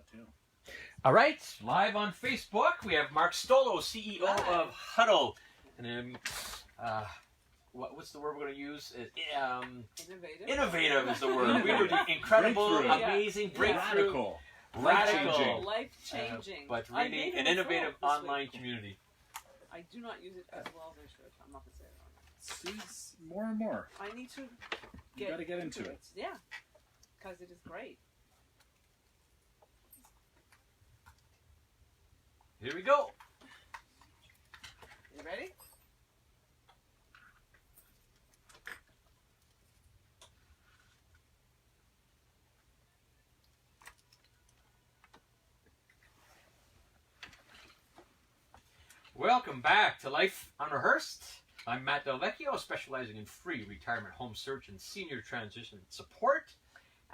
that too. All right, live on Facebook, we have Mark Stolow, CEO of Huddle. And then, what's the word we're going to use? Innovative. Innovative is the word. We were the incredible, amazing, breakthrough, radical, life-changing, but really an innovative online community. I do not use it as well as I should. I'm not going to say it on that. It's more and more. I need to You got to get into it. Yeah, because it is great. Here we go. You ready? Welcome back to Life Unrehearsed. I'm Matt Delvecchio, specializing in free retirement home search and senior transition support.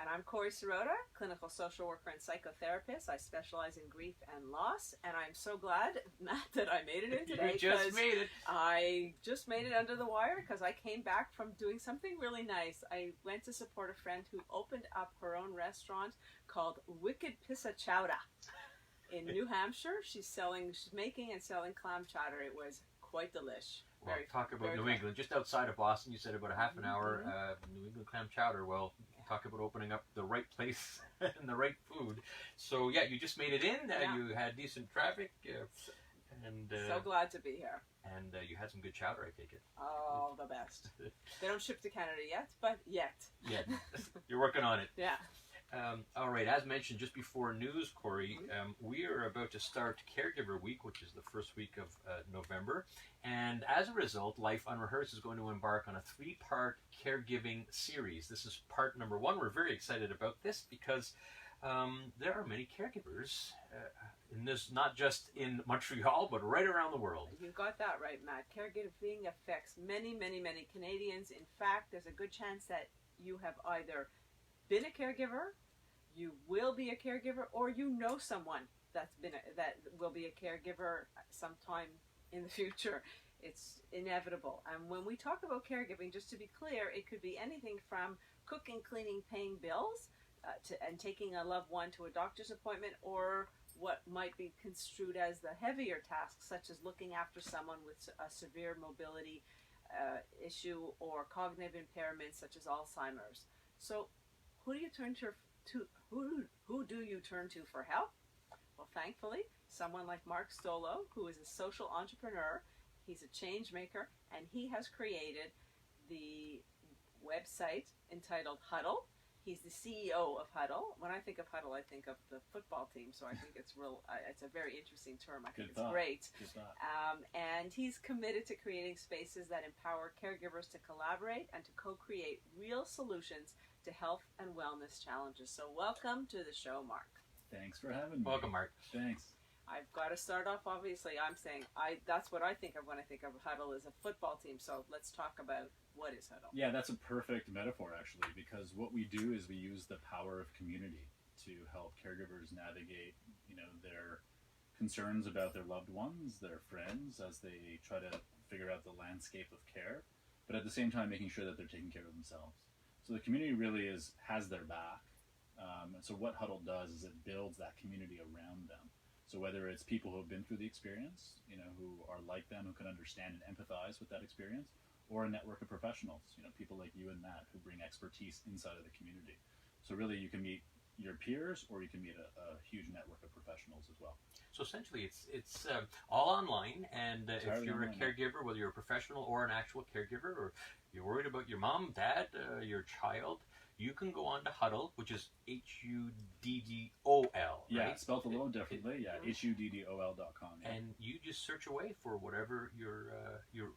And I'm Corey Sirota, clinical social worker and psychotherapist. I specialize in grief and loss, and I'm so glad, Matt, that I made it in today. You just made it. I just made it under the wire because I came back from doing something really nice. I went to support a friend who opened up her own restaurant called Wicked Pissa Chowder in New Hampshire. She's making and selling clam chowder. It was quite delish. Well, talk about New England, just outside of Boston. You said about a half an hour. New England clam chowder. Well, talk about opening up the right place and the right food. So yeah, you just made it in. You had decent traffic, and so glad to be here. And you had some good chowder, I take it. Oh, the best. They don't ship to Canada yet, but yet. Yeah, you're working on it. Yeah. All right, as mentioned just before news, Corey, we are about to start Caregiver Week, which is the first week of November. And as a result, Life Unrehearsed is going to embark on a 3-part caregiving series. This is part number 1. We're very excited about this because there are many caregivers in this, not just in Montreal, but right around the world. You got that right, Matt. Caregiving affects many, many, many Canadians. In fact, there's a good chance that you have either been a caregiver, you will be a caregiver, or you know someone that will be a caregiver sometime in the future. It's inevitable. And when we talk about caregiving, just to be clear, it could be anything from cooking, cleaning, paying bills, and taking a loved one to a doctor's appointment, or what might be construed as the heavier tasks, such as looking after someone with a severe mobility issue or cognitive impairment, such as Alzheimer's. So who do you turn to who do you turn to for help? Well, thankfully, someone like Mark Stolow, who is a social entrepreneur. He's a change maker, and he has created the website entitled Huddle. He's the CEO of Huddle. When I think of Huddle, I think of the football team, so I think it's it's a very interesting term. I think it's great. And he's committed to creating spaces that empower caregivers to collaborate and to co-create real solutions to health and wellness challenges. So welcome to the show, Mark. Thanks for having me. Welcome, Mark. Thanks. I've got to start off, obviously, I'm saying that's what I think of when I think of Huddle as a football team. So let's talk about what is Huddle. Yeah, that's a perfect metaphor, actually, because what we do is we use the power of community to help caregivers navigate, their concerns about their loved ones, their friends, as they try to figure out the landscape of care, but at the same time making sure that they're taking care of themselves. So the community really has their back. And so what Huddle does is it builds that community around them. So whether it's people who have been through the experience, who are like them, who can understand and empathize with that experience, or a network of professionals, people like you and Matt, who bring expertise inside of the community. So really you can meet your peers, or you can meet a huge network of professionals as well. So essentially it's all online, and if you're a caregiver, whether you're a professional or an actual caregiver, or you're worried about your mom, dad, your child, you can go on to Huddle, which is HUDDOL, Yeah, right? spelled a little differently. HUDDOL.com. Yeah. And you just search away for whatever your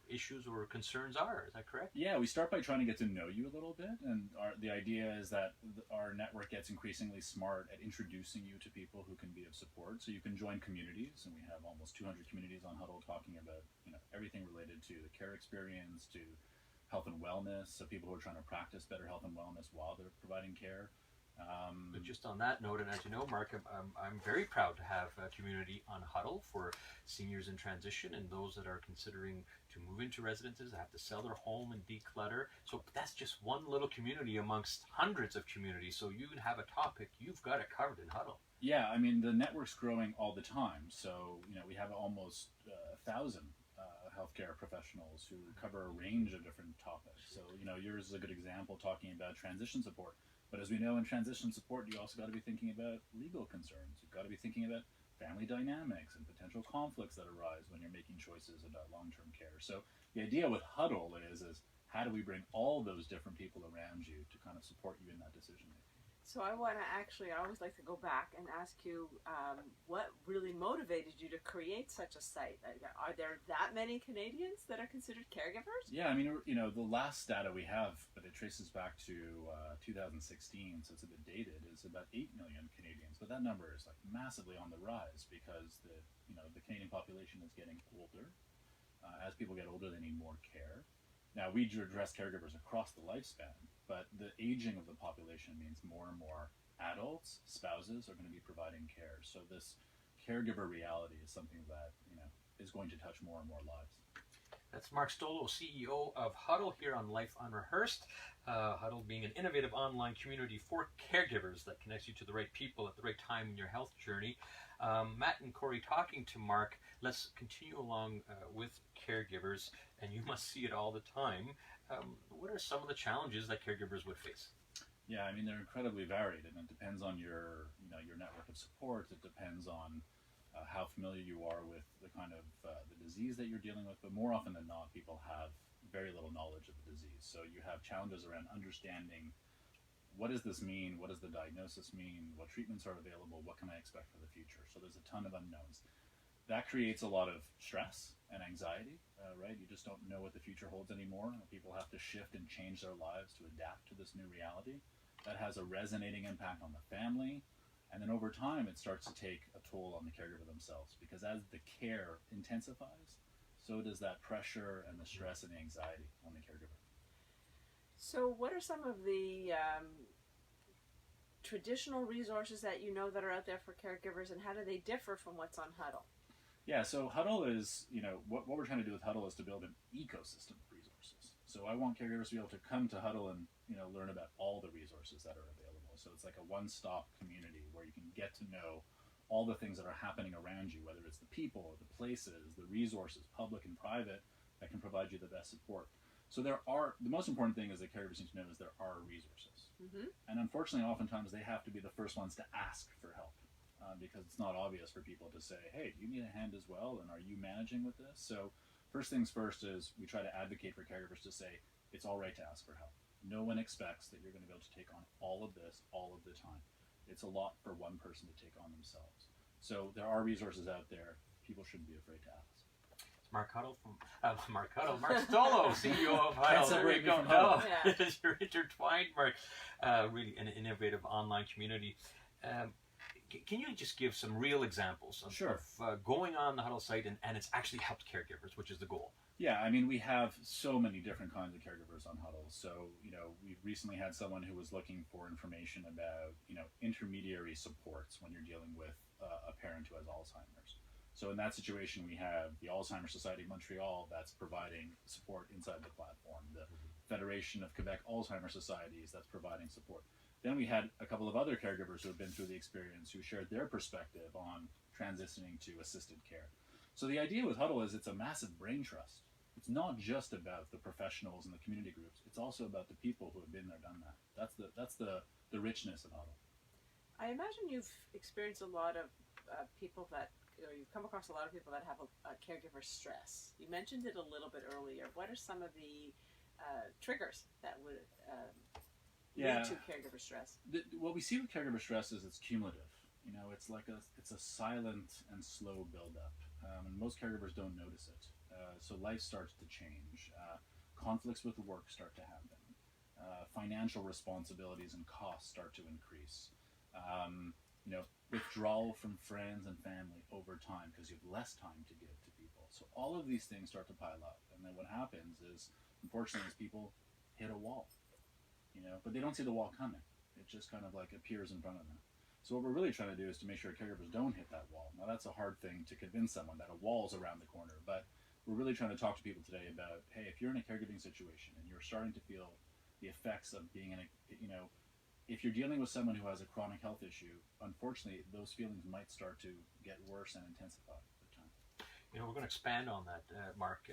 issues or concerns are. Is that correct? Yeah, we start by trying to get to know you a little bit, and the idea is that our network gets increasingly smart at introducing you to people who can be of support. So you can join communities, and we have almost 200 communities on Huddle talking about everything related to the care experience, to health and wellness, so people who are trying to practice better health and wellness while they're providing care. But just on that note, and as you know, Mark, I'm very proud to have a community on Huddle for seniors in transition and those that are considering to move into residences, that have to sell their home and declutter. So that's just one little community amongst hundreds of communities. So you have a topic, you've got it covered in Huddle. Yeah, I mean, the network's growing all the time. So, we have almost 1,000 healthcare professionals who cover a range of different topics. So, yours is a good example talking about transition support. But as we know, in transition support, you also got to be thinking about legal concerns. You've got to be thinking about family dynamics and potential conflicts that arise when you're making choices about long-term care. So the idea with Huddle is how do we bring all those different people around you to kind of support you in that decision making? So I want to I always like to go back and ask you what really motivated you to create such a site? Are there that many Canadians that are considered caregivers? Yeah, I mean, the last data we have, but it traces back to 2016, so it's a bit dated, is about 8 million Canadians. But that number is like massively on the rise because the Canadian population is getting older. As people get older, they need more care. Now, we address caregivers across the lifespan, but the aging of the population means more and more adults, spouses are going to be providing care. So this caregiver reality is something that, is going to touch more and more lives. That's Mark Stolow, CEO of Huddle, here on Life Unrehearsed. Huddle being an innovative online community for caregivers that connects you to the right people at the right time in your health journey. Matt and Corey talking to Mark. Let's continue along with caregivers, and you must see it all the time. What are some of the challenges that caregivers would face? Yeah, I mean, they're incredibly varied, and it depends on your network of support. It depends on how familiar you are with the kind of the disease that you're dealing with. But more often than not, people have very little knowledge of the disease. So you have challenges around understanding, what does this mean? What does the diagnosis mean? What treatments are available? What can I expect for the future? So there's a ton of unknowns. That creates a lot of stress and anxiety, right? You just don't know what the future holds anymore. People have to shift and change their lives to adapt to this new reality. That has a resonating impact on the family. And then over time, it starts to take a toll on the caregiver themselves, because as the care intensifies, so does that pressure and the stress and the anxiety on the caregiver. So what are some of the traditional resources that that are out there for caregivers, and how do they differ from what's on Huddle? Yeah, so Huddle is, what we're trying to do with Huddle is to build an ecosystem of resources. So I want caregivers to be able to come to Huddle and, learn about all the resources that are available. So it's like a one-stop community where you can get to know all the things that are happening around you, whether it's the people, the places, the resources, public and private, that can provide you the best support. So the most important thing is that caregivers need to know is there are resources. Mm-hmm. And unfortunately, oftentimes they have to be the first ones to ask for help. Because it's not obvious for people to say, hey, do you need a hand as well? And are you managing with this? So first things first is we try to advocate for caregivers to say, it's all right to ask for help. No one expects that you're going to be able to take on all of this all of the time. It's a lot for one person to take on themselves. So there are resources out there. People shouldn't be afraid to ask. Mark Stolow, CEO of Huddle. There we go. You're intertwined, Mark. Really an innovative online community. Can you just give some real examples of going on the Huddle site and it's actually helped caregivers, which is the goal? Yeah, I mean, we have so many different kinds of caregivers on Huddle. So, we've recently had someone who was looking for information about, intermediary supports when you're dealing with a parent who has Alzheimer's. So in that situation, we have the Alzheimer's Society of Montreal that's providing support inside the platform, the Federation of Quebec Alzheimer's Societies that's providing support. Then we had a couple of other caregivers who have been through the experience who shared their perspective on transitioning to assisted care. So the idea with Huddle is it's a massive brain trust. It's not just about the professionals and the community groups. It's also about the people who have been there, done that. That's the richness of Huddle. I imagine you've experienced a lot of people you've come across a lot of people that have a caregiver stress. You mentioned it a little bit earlier. What are some of the triggers that would lead to caregiver stress? What we see with caregiver stress is it's cumulative. It's like it's a silent and slow buildup, and most caregivers don't notice it. So life starts to change. Conflicts with work start to happen. Financial responsibilities and costs start to increase. Withdrawal from friends and family over time because you have less time to give to people. So all of these things start to pile up, and then what happens is, unfortunately, people hit a wall. But they don't see the wall coming. It just kind of like appears in front of them. So what we're really trying to do is to make sure caregivers don't hit that wall. Now that's a hard thing to convince someone that a wall's around the corner, but we're really trying to talk to people today about, hey, if you're in a caregiving situation and you're starting to feel the effects of being in if you're dealing with someone who has a chronic health issue, unfortunately, those feelings might start to get worse and intensify with time. You know, we're going to expand on that, Mark.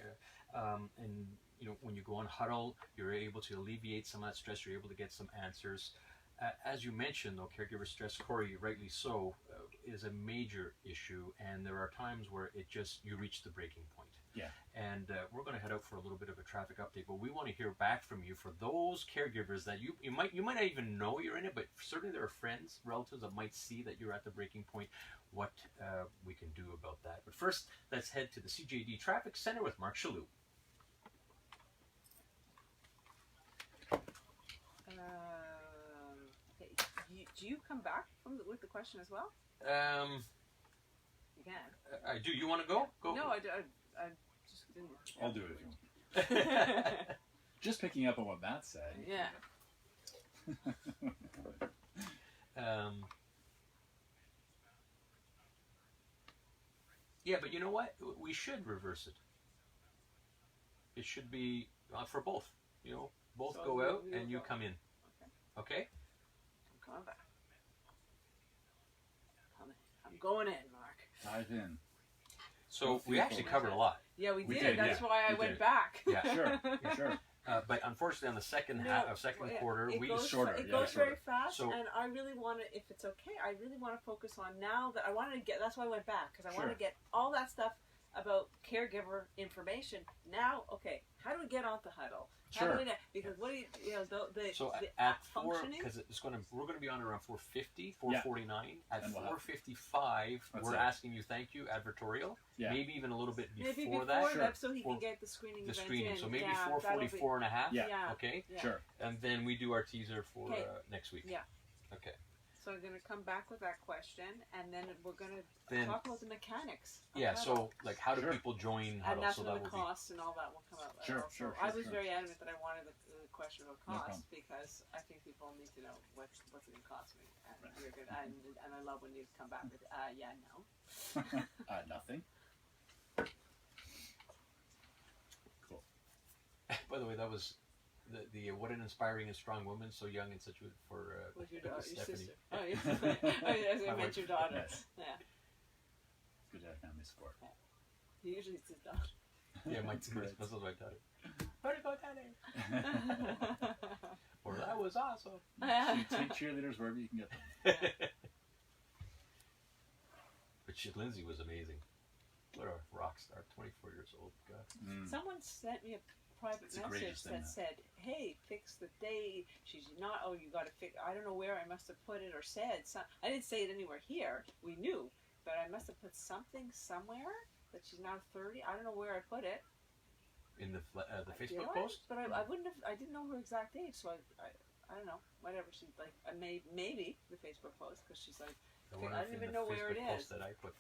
And you know, when you go on Huddle, you're able to alleviate some of that stress. You're able to get some answers. As you mentioned, though, caregiver stress, Corey, rightly so, is a major issue, and there are times where you reach the breaking point. Yeah. And we're going to head out for a little bit of a traffic update, but we want to hear back from you for those caregivers that you might not even know you're in it, but certainly there are friends, relatives that might see that you're at the breaking point. What we can do about that. But first, let's head to the CJD Traffic Center with Mark Stolow. Okay. Do you come back with the question as well? You can. I do. You want to go? Go. No, I just didn't. I'll do it if you want. Just picking up on what Matt said. Yeah. Yeah, but you know what? We should reverse it. It should be for both. You know, both So go out we'll and you go. come in. Okay? I'm coming back. I'm going in, Mark. Dive in. So we actually covered a lot. Yeah, we We did. did, That's yeah. why I We went did. back. Yeah. Sure, sure. But unfortunately, on the second Yeah, quarter, it we goes, shorter, It yeah, goes shorter. very fast, So- and I really want to, if it's okay, I really want to focus on now that I wanted to get. That's why I went back, because I wanted Sure. to get all that stuff about caregiver information. Now, okay, how do we get onto Huddle? How Sure. do we, because what do you know the So the at app 4, functioning? because we're going to be on around 4:50, 4:49. At And we'll have- 4:55, That's we're it. asking you thank you advertorial. Yeah. Maybe even a little bit before, Maybe before that. Sure. so he Or can get the screening The event screening. in. So maybe Yeah, 4:44 and a half. Yeah. Yeah. Okay. Yeah. Sure. And then we do our teaser for Okay. next week. Yeah. Okay. So I'm going to come back with that question, and then we're going to Then talk about the mechanics. of yeah. Huddle. So like, how do Sure. people join And Huddle? that's So when that the will be. costs and all that will come out. Sure, also. sure, I sure, was sure. very adamant that I wanted the question about No costs problem. because I think people need to know what's it going to cost me. And you're good. And I love when you come back with, yeah, no. Nothing. Cool. By the way, that was the what an inspiring and strong woman, so young and such for With your daughter, your Stephanie. sister. Oh, your sister. Oh, yes, I My meant wife. your daughter. Yes. Yeah. It's good to have family support. Usually it's his daughter. Yeah, my Great. this was my daughter. Where'd it go, Daddy? Or that was awesome. Take cheerleaders wherever you can get them. But shit, Lindsay was amazing. What a rock star, 24 years old. God. Someone sent me a private It's the message greatest thing, that that. said, "Hey, fix the date." She's not. Oh, you got to fix. I don't know where I must have put it or said. I didn't say it anywhere here. We knew, but I must have put something somewhere that she's now 30. I don't know where I put it. In the Did Facebook I? post? But I wouldn't have. I didn't know her exact age, so I don't know. Whatever. She's like, maybe the Facebook post because she's like, I I wonder don't if in even the know where it Facebook is. post that I put.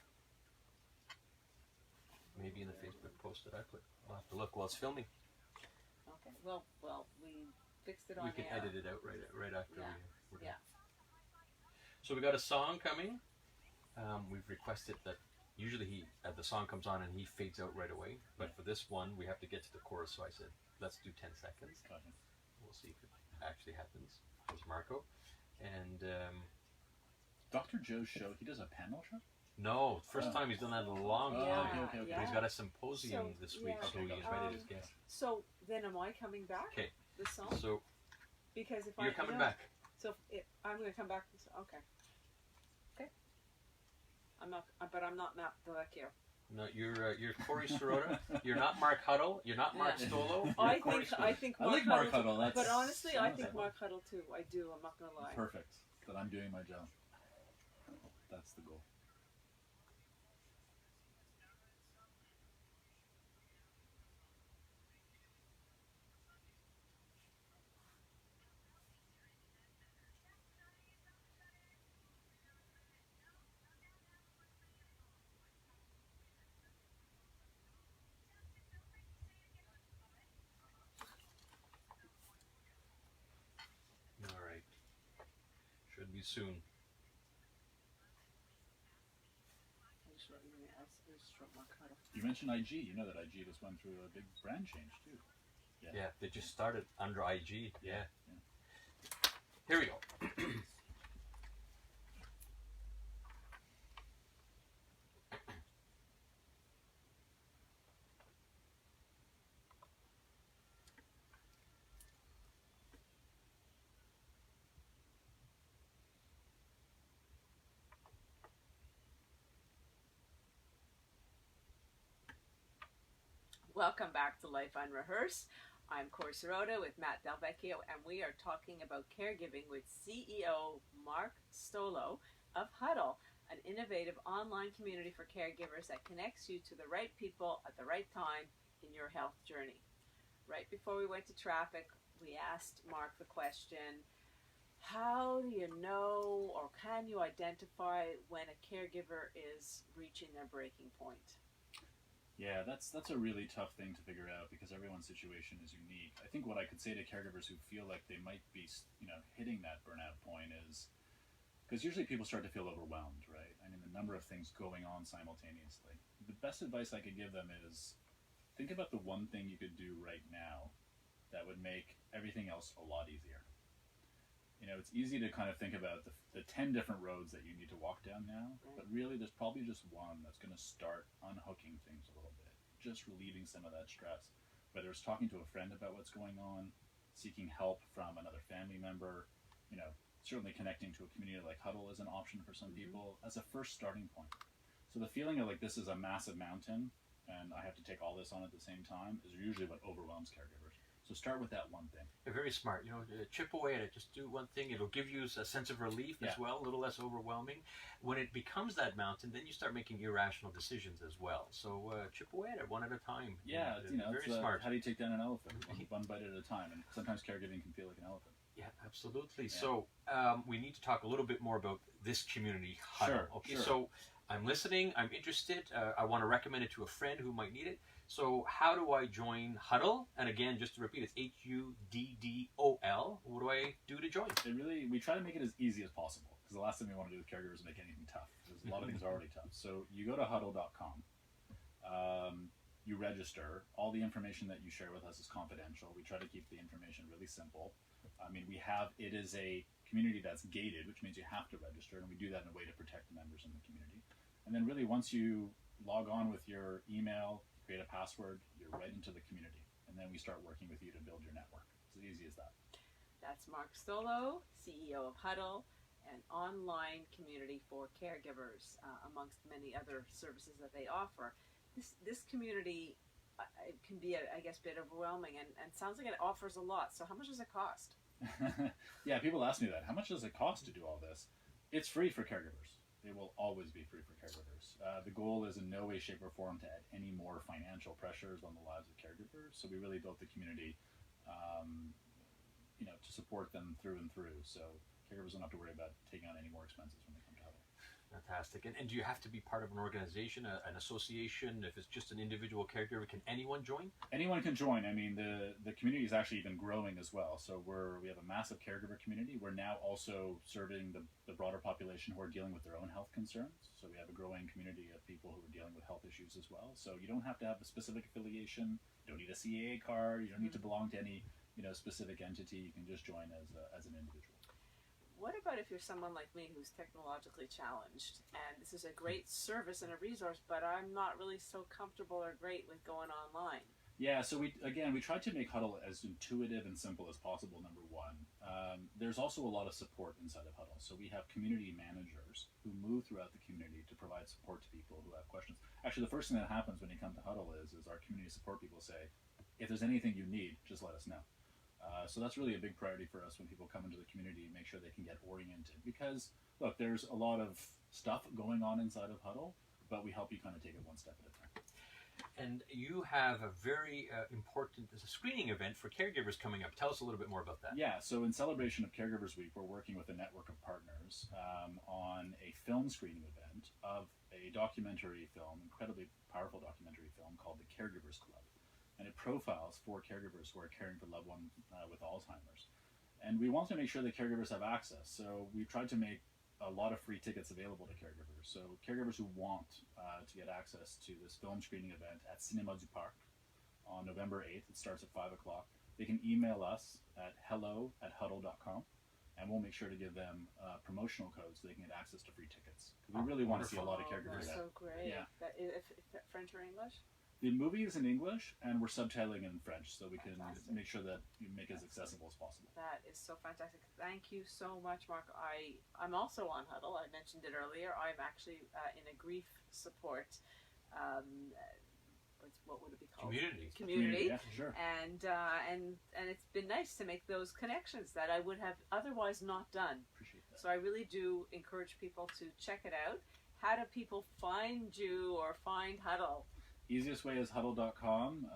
Maybe in the Facebook post that I put. I'll have to look while it's filming. Okay. Well, we fixed it on We can air. edit it out right after Yeah. we're done. Yeah. So we got a song coming. We've requested that usually the song comes on and he fades out right away. But for this one, we have to get to the chorus. So I said, let's do 10 seconds. Gotcha. We'll see if it actually happens. There's Marco. And Dr. Joe's show, he does a panel show? no, first Oh. time he's done that in a long Oh, time. okay. But he's got a symposium So, this week, yeah. so he Okay, invited his guests. So then, am I coming back? 'Kay. This song? So Because if you're coming back. So I'm going to come back. Okay. I'm not. But I'm not Matt Delacchio. No, you're Corey Sirota. You're not Mark Huddle. You're not Mark Yeah. Stolow. You're I Corey think. Sirota. I think. I like Mark Huddle. Huddle. That's, But honestly, I think sounds Mark Huddle too. I do. I'm not going to lie. perfect. That I'm doing my job. That's the goal. All right. Should be soon. I just wrote Mark Huddle. You mentioned IG. You know that IG just went through a big brand change too. Yeah, they just started under IG. Yeah. Yeah. Here we go. Welcome back to Life on Rehearse. I'm Cori Sirota with Matt Delvecchio, and we are talking about caregiving with CEO Mark Stolow of Huddle, an innovative online community for caregivers that connects you to the right people at the right time in your health journey. Right before we went to traffic, we asked Mark the question, how do you know or can you identify when a caregiver is reaching their breaking point? Yeah, that's a really tough thing to figure out because everyone's situation is unique. I think what I could say to caregivers who feel like they might be, hitting that burnout point is, because usually people start to feel overwhelmed, right? I mean, the number of things going on simultaneously. The best advice I could give them is think about the one thing you could do right now that would make everything else a lot easier. It's easy to kind of think about the 10 different roads that you need to walk down now, but really there's probably just one that's going to start unhooking things a little bit, just relieving some of that stress. Whether it's talking to a friend about what's going on, seeking help from another family member, certainly connecting to a community like Huddle is an option for some people as a first starting point. So the feeling of like this is a massive mountain and I have to take all this on at the same time is usually what overwhelms caregivers. So start with that one thing. You're very smart. Chip away at it. Just do one thing. It'll give you a sense of relief as well, a little less overwhelming. When it becomes that mountain, then you start making irrational decisions as well. So chip away at it one at a time. Yeah, very smart. How do you take down an elephant? One bite at a time. And sometimes caregiving can feel like an elephant. Yeah, absolutely. Yeah. So we need to talk a little bit more about this community, Huddle. Sure. So I'm listening. I'm interested. I want to recommend it to a friend who might need it. So how do I join Huddle? And again, just to repeat, it's HUDDOL. What do I do to join? We try to make it as easy as possible because the last thing we want to do with caregivers is make anything tough. Because a lot of things are already tough. So you go to huddle.com. You register. All the information that you share with us is confidential. We try to keep the information really simple. It is a community that's gated, which means you have to register, and we do that in a way to protect the members in the community. And then really once you log on with your email, create a password, you're right into the community. And then we start working with you to build your network. It's as easy as that. That's Mark Stolow, CEO of Huddle, an online community for caregivers, amongst many other services that they offer. This community it can be, a bit overwhelming and sounds like it offers a lot. So how much does it cost? Yeah, people ask me that. How much does it cost to do all this? It's free for caregivers. It will always be free for caregivers. The goal is in no way, shape, or form to add any more financial pressures on the lives of caregivers. So we really built the community, to support them through and through. So caregivers don't have to worry about taking on any more expenses when they come to Huddle. Fantastic. And do you have to be part of an organization, an association? If it's just an individual caregiver, can anyone join? Anyone can join. I mean, the community is actually even growing as well. So we have a massive caregiver community. We're now also serving the broader population who are dealing with their own health concerns. So we have a growing community of people who are dealing with health issues as well. So you don't have to have a specific affiliation. You don't need a CAA card. You don't need to belong to any specific entity. You can just join as an individual. What about if you're someone like me who's technologically challenged and this is a great service and a resource, but I'm not really so comfortable or great with going online? Yeah, so we tried to make Huddle as intuitive and simple as possible, number one. There's also a lot of support inside of Huddle. So we have community managers who move throughout the community to provide support to people who have questions. Actually, the first thing that happens when you come to Huddle is our community support people say, if there's anything you need, just let us know. So that's really a big priority for us when people come into the community, make sure they can get oriented. Because, look, there's a lot of stuff going on inside of Huddle, but we help you kind of take it one step at a time. And you have a very important screening event for caregivers coming up. Tell us a little bit more about that. Yeah, so in celebration of Caregivers Week, we're working with a network of partners on a film screening event of a documentary film, incredibly powerful documentary film called The Caregivers Club. And it profiles 4 caregivers who are caring for loved ones with Alzheimer's. And we want to make sure that caregivers have access. So we've tried to make a lot of free tickets available to caregivers. So caregivers who want to get access to this film screening event at Cinéma du Parc on November 8th, it starts at 5 o'clock, they can email us at hello@huddle.com. And we'll make sure to give them promotional codes so they can get access to free tickets. We really want to see a lot of caregivers. That's so great. Yeah. If French or English? The movie is in English, and we're subtitling in French, so we can make sure that you make it as accessible as possible. That is so fantastic. Thank you so much, Mark. I'm also on Huddle. I mentioned it earlier. I'm actually in a grief support what would it be called? Community. Yeah, sure. And it's been nice to make those connections that I would have otherwise not done. Appreciate that. So I really do encourage people to check it out. How do people find you or find Huddle? Easiest way is huddle.com,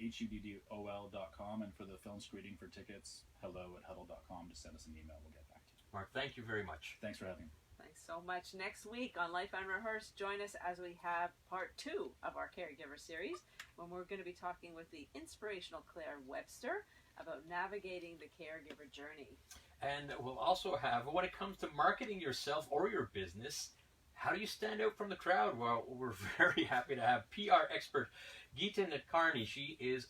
huddol.com, and for the film screening for tickets, hello@huddle.com. Just send us an email. We'll get back to you. Mark, thank you very much. Thanks for having me. Thanks so much. Next week on Life on Rehearse, join us as we have part 2 of our Caregiver series, when we're going to be talking with the inspirational Claire Webster about navigating the caregiver journey. And we'll also have, when it comes to marketing yourself or your business, how do you stand out from the crowd? Well, we're very happy to have PR expert Geeta Nadkarni. She is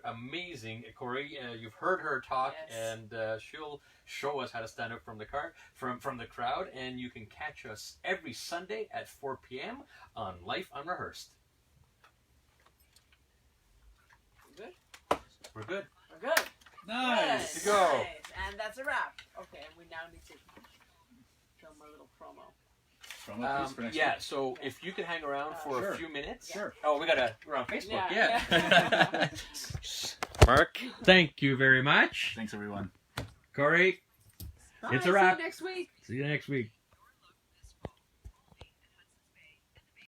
amazing. Corey, you've heard her talk, Yes. and she'll show us how to stand out from the crowd. And you can catch us every Sunday at 4 p.m. on Life Unrehearsed. We're good? We're good. We're good. Nice. Good. To go. Nice. And that's a wrap. Okay, and we now need to film a little promo. Promo, please, for next Yeah, week. so if you could hang around for Sure. a few minutes. Sure. Oh, we're on Facebook. Yeah. Yeah. Mark, thank you very much. Thanks, everyone. Corey, Bye. It's a wrap. See you next week. See you next week.